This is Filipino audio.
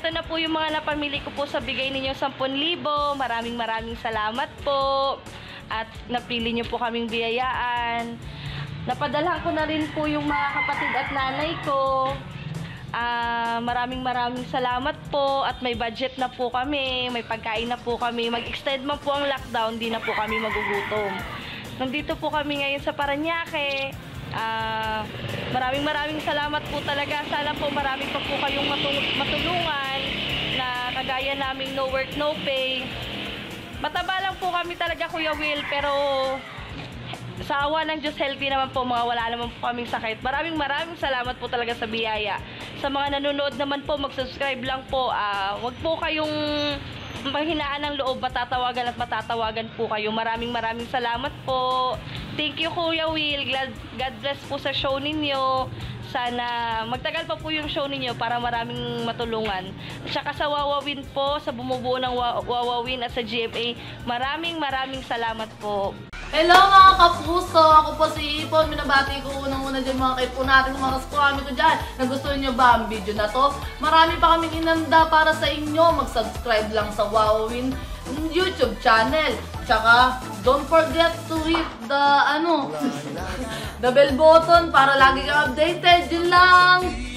eto na po yung mga napamili ko po sa bigay ninyo 10,000. Maraming salamat po. At napili nyo po kaming biyayaan. Napadalhan ko na rin po yung mga kapatid at nanay ko. Maraming salamat po. At may budget na po kami. May pagkain na po kami. Mag-extend man po ang lockdown, di na po kami magugutom. Nandito po kami ngayon sa Parañaque. Maraming salamat po talaga. Sana po marami pa po kayong matulungan na kagaya naming no work, no pay. Mataba lang po kami talaga, Kuya Will, pero sa awa ng Diyos, healthy naman po, wala naman po kaming sakit. Maraming salamat po talaga sa biyaya. Sa mga nanonood naman po, mag-subscribe lang po. Wag po kayong panghinaan ng loob, matatawagan po kayo. Maraming salamat po. Thank you, Kuya Will. God bless po sa show ninyo. Sana magtagal pa po yung show ninyo para maraming matulungan. At saka sa Wawawin po, sa bumubuo ng Wawawin at sa GMA, maraming salamat po. Hello mga kapuso! Ako po si Ipon. Minabati ko unang-una dyan mga kaipo natin, mga kaskwami ko dyan. Nagustuhan nyo ba ang video na to? Marami pa kaming inanda para sa inyo. Mag-subscribe lang sa Wawawin YouTube channel. Tsaka, don't forget to hit the bell button para lagi kang updated. Yun lang!